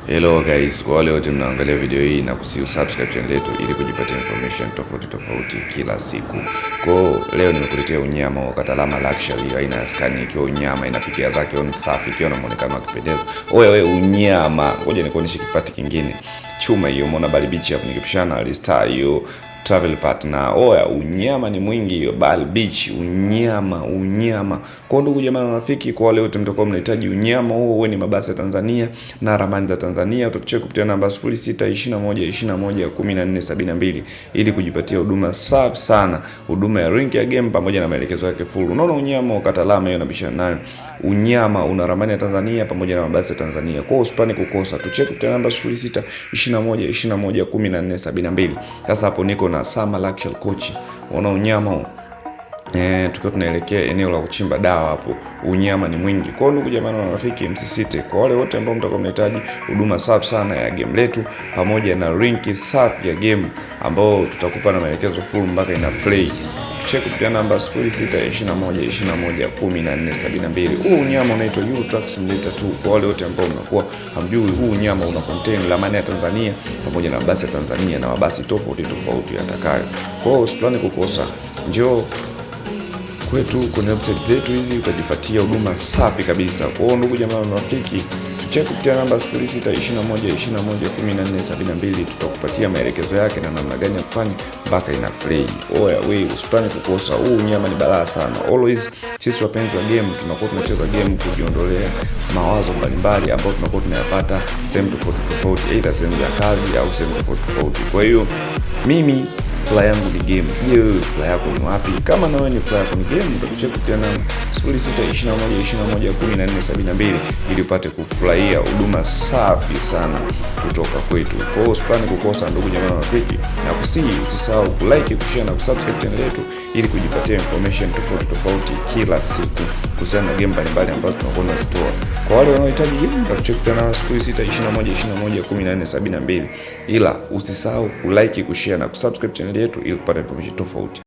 Hello guys, kwa wale wote mnaangalia video hii na subscribe channel yetu ili kujipatia information tofauti kila siku. Kwa leo nimekuletea unyama wa Katalama Luxury aina ya Scania, ikiwa unyama inapikia zake on safi, ikiwa na muonekano wa kupendeza. Wewe unyama, ngoja nikuonyeshe kipati kingine. Chuma hiyo umeona Bali Beach hapo nikipishana Alistar hiyo travel partner. Oya, unyama ni mwingi hiyo Bali Beach, unyama. Kwa ndugu jamaa na rafiki, kwa wale wote mtakao mnahitaji unyama huo, wewe ni mabasi ya Tanzania na ramani za Tanzania, utatucheki kupitia namba 0621211472 ili kujipatia huduma safi sana, huduma ya link ya game pamoja na maelekezo yake full. Unaona unyama wa Katalama hiyo nabishana nayo. Unyama una ramani ya Tanzania pamoja na mabasi ya Tanzania. Kwa usipani kukosa, tucheki kupitia namba 0621211472. Sasa hapo niko na Sama Luxury Coach. Unaona unyama tukiwa tunaelekea eneo la kuchimba dawa hapo. Unyama ni mwingi. Kwa ndugu jamaa na rafiki, msisite. Kwa wale wote ambao mtakao mnahitaji huduma safi sana ya game letu pamoja na link safi ya game ambao tutakupa na maelekezo full mpaka ina play, check kupitia namba 0621211472. Huu unyama unaitwa Euro Truck Simulator 2. Kwa wale wote ambao mnakuwa hamjui, huu unyama una contain ramani ya Tanzania pamoja na mabasi ya Tanzania na mabasi tofauti yatakayo. Kwa hiyo usipane kukosa. Njoo kwetu kwenye website zetu hizi utajipatia huduma safi kabisa. Kwa hiyo ndugu jamaa na rafiki, check kupitia namba 0621211472, tutakupatia maelekezo yake na namna gani ya kufanya mpaka ina play. Oya wewe usipane kukosa, huu nyama ni balaa sana. Always sisi wapenzi wa game tunakuwa tunacheza game kujiondolea mawazo mbalimbali ambayo tunakuwa tunayapata sehemu tofauti, aidha sehemu za kazi au sehemu tofauti. Kwa hiyo mimi fly yangu ni game. Je, fly yako ni wapi? Kama na wewe ni fly yako ni game, utakucheka kupitia namba 0621211472 ili upate kufurahia huduma safi sana kutoka kwetu. Kwa hiyo usipane kukosa ndugu jamaa na rafiki, na usisahau kulike, kushare na kusubscribe channel yetu ili kujipatia information tofauti kila siku kuhusiana na game mbalimbali ambazo tunakuwa tunazitoa. Kwa wale wanaohitaji game, utakucheka kupitia namba 0621211472, ila usisahau kulike, kushare na kusubscribe channel yetu ili kupata information tofauti.